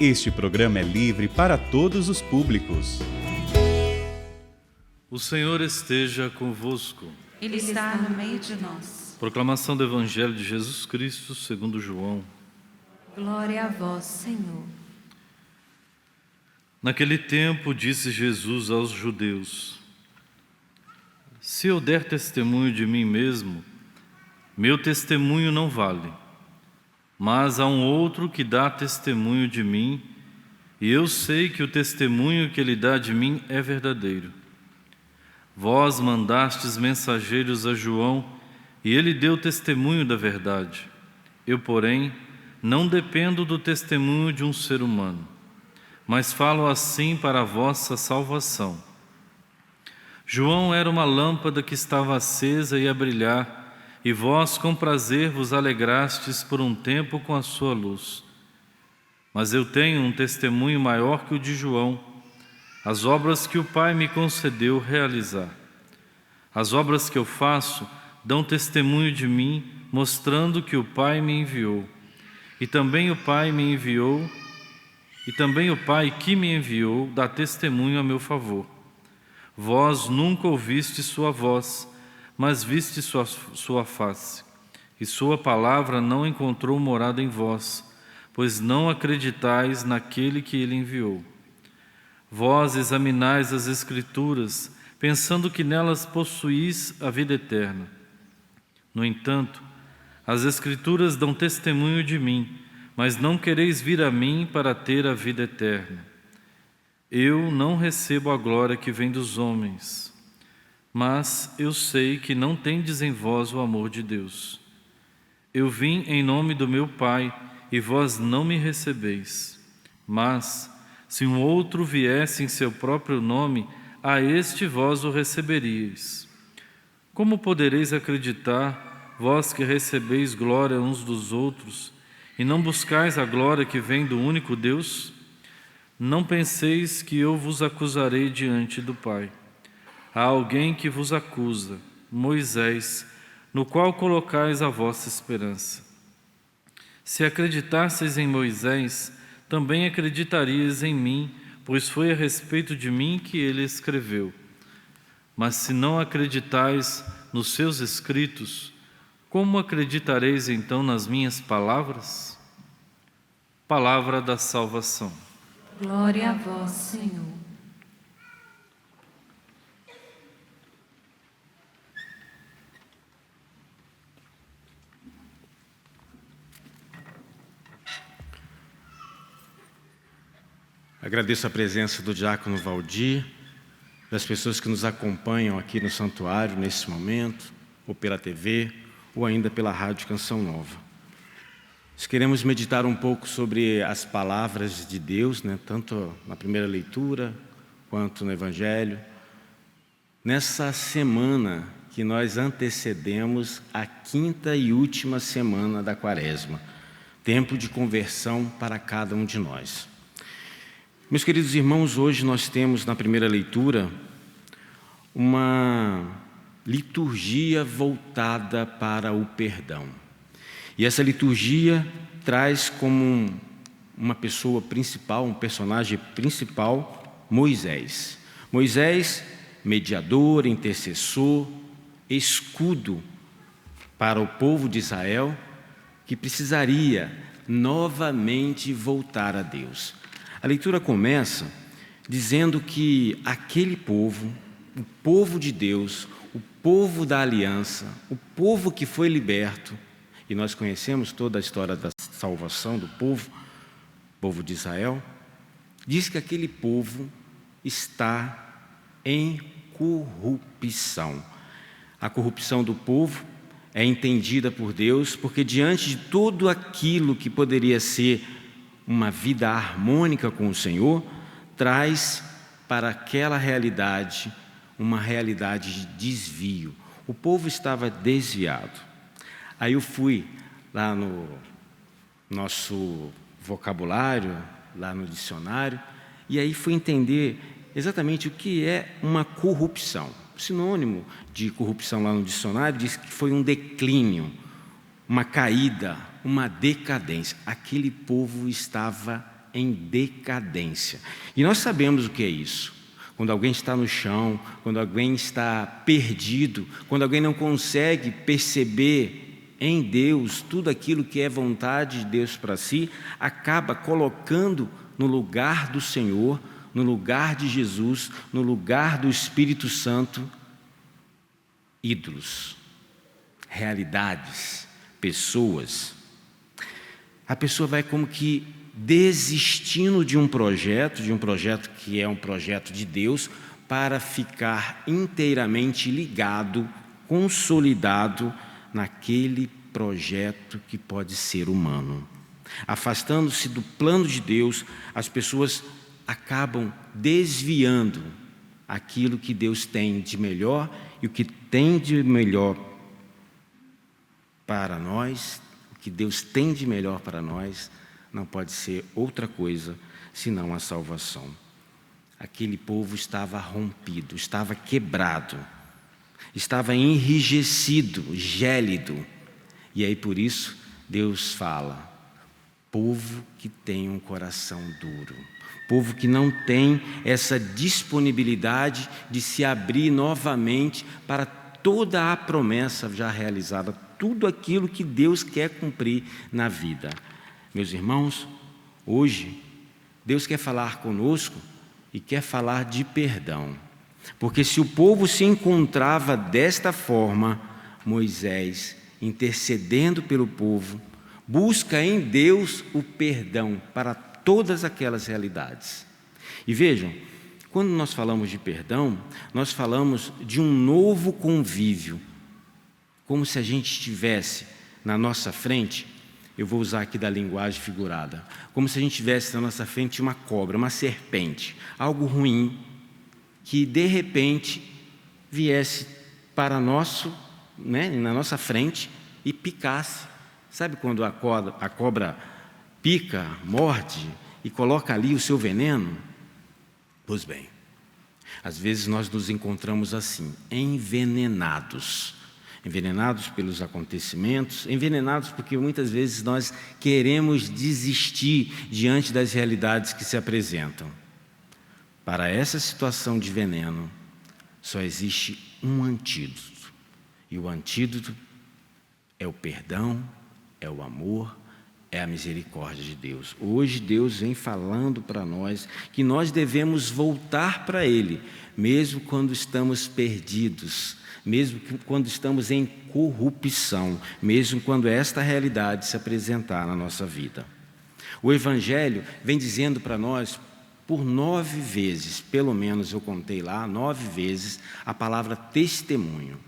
Este programa é livre para todos os públicos. O Senhor esteja convosco. Ele está no meio de nós. Proclamação do Evangelho de Jesus Cristo segundo João. Glória a vós, Senhor. Naquele tempo disse Jesus aos judeus: Se eu der testemunho de mim mesmo, meu testemunho não vale. Mas há um outro que dá testemunho de mim, e eu sei que o testemunho que ele dá de mim é verdadeiro. Vós mandastes mensageiros a João, e ele deu testemunho da verdade. Eu, porém, não dependo do testemunho de um ser humano, mas falo assim para a vossa salvação. João era uma lâmpada que estava acesa e a brilhar, e vós com prazer vos alegrastes por um tempo com a sua luz. Mas eu tenho um testemunho maior que o de João, as obras que o Pai me concedeu realizar. As obras que eu faço dão testemunho de mim, mostrando que o Pai me enviou. E também o Pai que me enviou dá testemunho a meu favor. Vós nunca ouviste sua voz, mas viste sua face, e sua palavra não encontrou morada em vós, pois não acreditais naquele que ele enviou. Vós examinais as Escrituras, pensando que nelas possuís a vida eterna. No entanto, as Escrituras dão testemunho de mim, mas não quereis vir a mim para ter a vida eterna. Eu não recebo a glória que vem dos homens, mas eu sei que não tendes em vós o amor de Deus. Eu vim em nome do meu Pai, e vós não me recebeis. Mas, se um outro viesse em seu próprio nome, a este vós o receberíeis. Como podereis acreditar, vós que recebeis glória uns dos outros, e não buscais a glória que vem do único Deus? Não penseis que eu vos acusarei diante do Pai. Há alguém que vos acusa, Moisés, no qual colocais a vossa esperança. Se acreditasseis em Moisés, também acreditarias em mim, pois foi a respeito de mim que ele escreveu. Mas se não acreditais nos seus escritos, como acreditareis então nas minhas palavras? Palavra da salvação. Glória a vós, Senhor. Agradeço a presença do diácono Valdir, das pessoas que nos acompanham aqui no santuário nesse momento, ou pela TV, ou ainda pela Rádio Canção Nova. Nós queremos meditar um pouco sobre as palavras de Deus, tanto na primeira leitura, quanto no Evangelho. Nessa semana que nós antecedemos a 5ª e última semana da Quaresma, tempo de conversão para cada um de nós. Meus queridos irmãos, hoje nós temos na primeira leitura uma liturgia voltada para o perdão. E essa liturgia traz como uma pessoa principal, um personagem principal, Moisés. Moisés, mediador, intercessor, escudo para o povo de Israel, que precisaria novamente voltar a Deus. A leitura começa dizendo que aquele povo, o povo de Deus, o povo da aliança, o povo que foi liberto, e nós conhecemos toda a história da salvação do povo de Israel, diz que aquele povo está em corrupção. A corrupção do povo é entendida por Deus porque diante de tudo aquilo que poderia ser uma vida harmônica com o Senhor, traz para aquela realidade uma realidade de desvio. O povo estava desviado. Aí eu fui lá no nosso vocabulário, lá no dicionário, e aí fui entender exatamente o que é uma corrupção. O sinônimo de corrupção lá no dicionário diz que foi um declínio, uma caída, uma decadência. Aquele povo estava em decadência. E nós sabemos o que é isso. Quando alguém está no chão, quando alguém está perdido, quando alguém não consegue perceber em Deus tudo aquilo que é vontade de Deus para si, acaba colocando no lugar do Senhor, no lugar de Jesus, no lugar do Espírito Santo, ídolos, realidades, pessoas. A pessoa vai como que desistindo de um projeto que é um projeto de Deus, para ficar inteiramente ligado, consolidado naquele projeto que pode ser humano. Afastando-se do plano de Deus, as pessoas acabam desviando aquilo que Deus tem de melhor, e o que tem de melhor para nós, o que Deus tem de melhor para nós, não pode ser outra coisa senão a salvação. Aquele povo estava rompido, estava quebrado, estava enrijecido, gélido. E aí por isso Deus fala: povo que tem um coração duro, povo que não tem essa disponibilidade de se abrir novamente para toda a promessa já realizada, tudo aquilo que Deus quer cumprir na vida. Meus irmãos, hoje Deus quer falar conosco e quer falar de perdão, porque se o povo se encontrava desta forma, Moisés, intercedendo pelo povo, busca em Deus o perdão para todas aquelas realidades. E vejam, quando nós falamos de perdão, nós falamos de um novo convívio, como se a gente estivesse na nossa frente. Eu vou usar aqui da linguagem figurada, como se a gente tivesse na nossa frente uma cobra, uma serpente, algo ruim, que de repente viesse para na nossa frente e picasse. Sabe quando a cobra pica, morde e coloca ali o seu veneno? Pois bem, às vezes nós nos encontramos assim, envenenados pelos acontecimentos, envenenados porque muitas vezes nós queremos desistir diante das realidades que se apresentam. Para essa situação de veneno, só existe um antídoto, e o antídoto é o perdão, é o amor, é a misericórdia de Deus. Hoje Deus vem falando para nós que nós devemos voltar para Ele, mesmo quando estamos perdidos, mesmo quando estamos em corrupção, mesmo quando esta realidade se apresentar na nossa vida. O Evangelho vem dizendo para nós, por 9 vezes, pelo menos eu contei lá, 9 vezes, a palavra testemunho.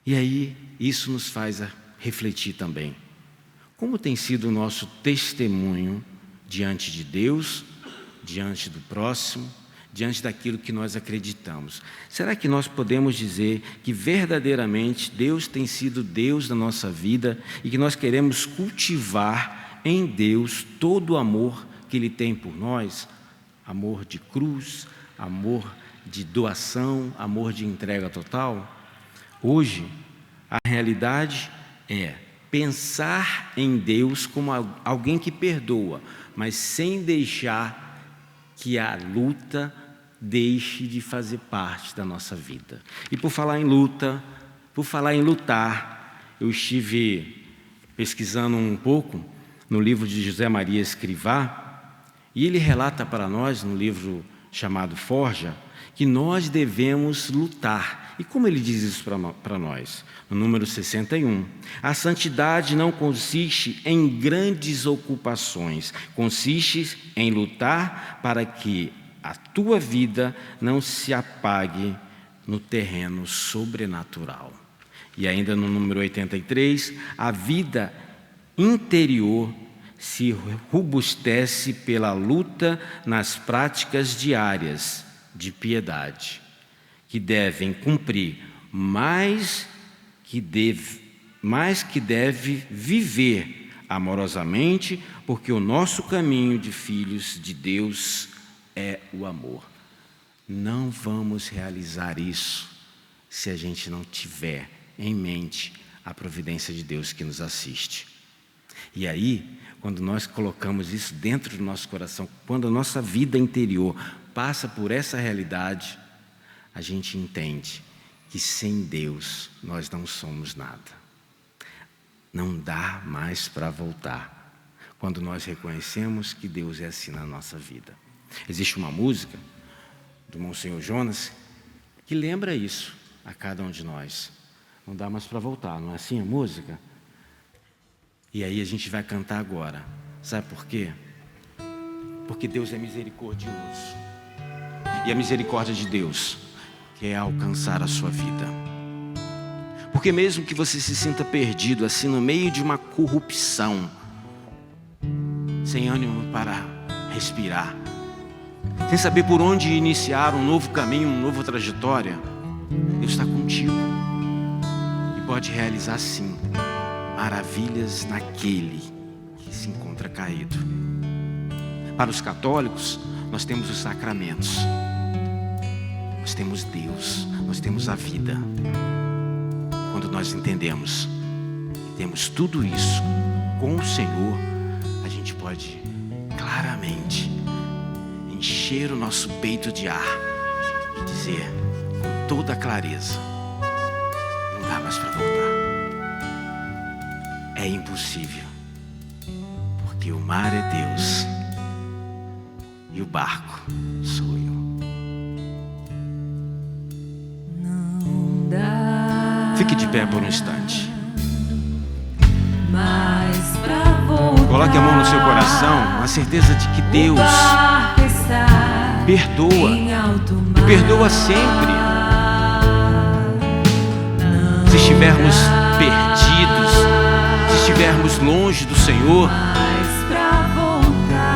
E aí, isso nos faz refletir também. Como tem sido o nosso testemunho diante de Deus, diante do próximo, diante daquilo que nós acreditamos? Será que nós podemos dizer que verdadeiramente Deus tem sido Deus da nossa vida e que nós queremos cultivar em Deus todo o amor que Ele tem por nós? Amor de cruz, amor de doação, amor de entrega total? Hoje, a realidade é pensar em Deus como alguém que perdoa, mas sem deixar que a luta deixe de fazer parte da nossa vida. E por falar em luta, por falar em lutar, eu estive pesquisando um pouco no livro de José Maria Escrivá, e ele relata para nós, no livro chamado Forja, que nós devemos lutar. E como ele diz isso para nós? No número 61, a santidade não consiste em grandes ocupações, consiste em lutar para que a tua vida não se apague no terreno sobrenatural. E ainda no número 83, a vida interior se robustece pela luta nas práticas diárias de piedade, que devem cumprir, mais que deve viver amorosamente, porque o nosso caminho de filhos de Deus é o amor. Não vamos realizar isso se a gente não tiver em mente a providência de Deus que nos assiste. E aí, quando nós colocamos isso dentro do nosso coração, quando a nossa vida interior passa por essa realidade, a gente entende que sem Deus nós não somos nada. Não dá mais para voltar quando nós reconhecemos que Deus é assim na nossa vida. Existe uma música do Monsenhor Jonas que lembra isso a cada um de nós. Não dá mais para voltar, não é assim a música? E aí a gente vai cantar agora. Sabe por quê? Porque Deus é misericordioso. E a misericórdia de Deus quer alcançar a sua vida. Porque mesmo que você se sinta perdido, assim no meio de uma corrupção, sem ânimo para respirar, sem saber por onde iniciar um novo caminho, uma nova trajetória, Deus está contigo e pode realizar sim maravilhas naquele que se encontra caído. Para os católicos, nós temos os sacramentos, nós temos Deus, nós temos a vida. Quando nós entendemos que temos tudo isso com o Senhor, a gente pode claramente encher o nosso peito de ar e dizer com toda clareza: não dá mais para voltar. É impossível, porque o mar é Deus e o barco sou eu. Não dá Fique de pé por um instante. mais pra voltar. Coloque a mão no seu coração, a certeza de que Deus perdoa, perdoa sempre. Se estivermos perdidos, se estivermos longe do Senhor,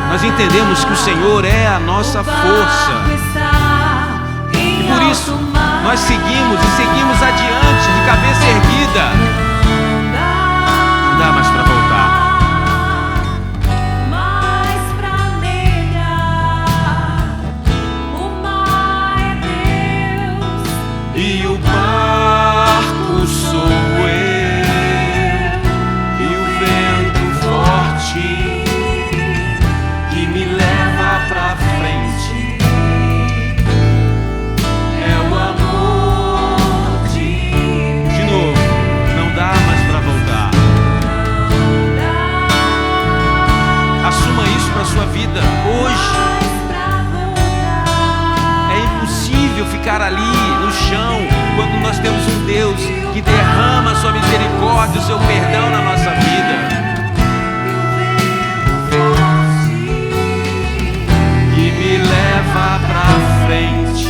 nós entendemos que o Senhor é a nossa força. E por isso, nós seguimos e seguimos adiante de cabeça erguida. Não dá mais para voltar. E o barco sou eu, e o vento forte que me leva pra frente é o amor de novo, não dá mais pra voltar. Assuma isso pra sua vida hoje. É impossível ficar ali no chão quando nós temos um Deus que derrama a sua misericórdia, o seu perdão na nossa vida. E me leva pra frente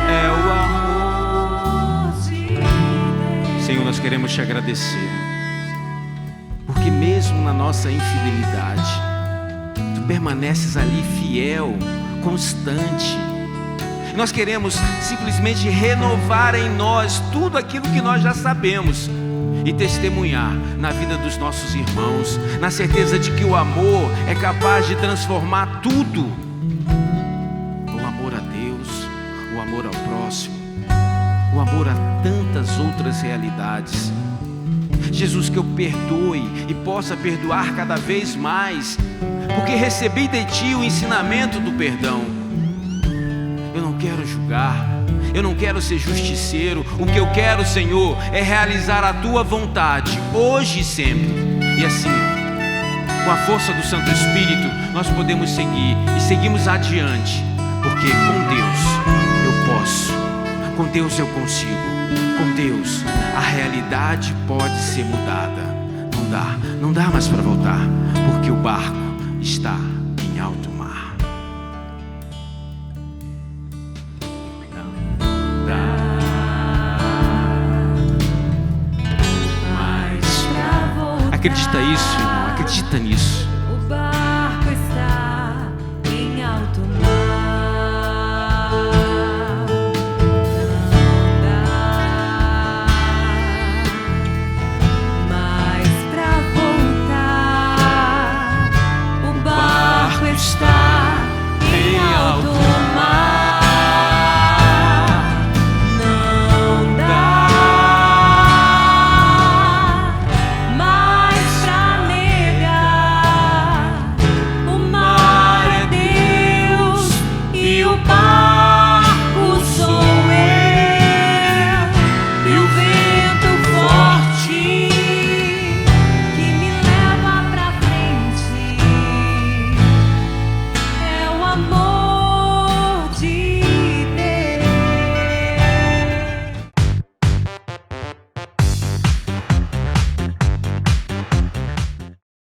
é o amor. Senhor, nós queremos te agradecer, porque mesmo na nossa infidelidade, tu permaneces ali fiel, constante. Nós queremos simplesmente renovar em nós tudo aquilo que nós já sabemos e testemunhar na vida dos nossos irmãos, na certeza de que o amor é capaz de transformar tudo. O amor a Deus, o amor ao próximo, o amor a tantas outras realidades. Jesus, que eu perdoe e possa perdoar cada vez mais, porque recebi de Ti o ensinamento do perdão. Eu não quero julgar, eu não quero ser justiceiro. O que eu quero, Senhor, é realizar a Tua vontade, hoje e sempre. E assim, com a força do Santo Espírito, nós podemos seguir e seguimos adiante, porque com Deus eu posso, com Deus eu consigo, com Deus a realidade pode ser mudada. Não dá mais para voltar, porque o barco está em alto mar. Acredita isso, irmão? Acredita nisso.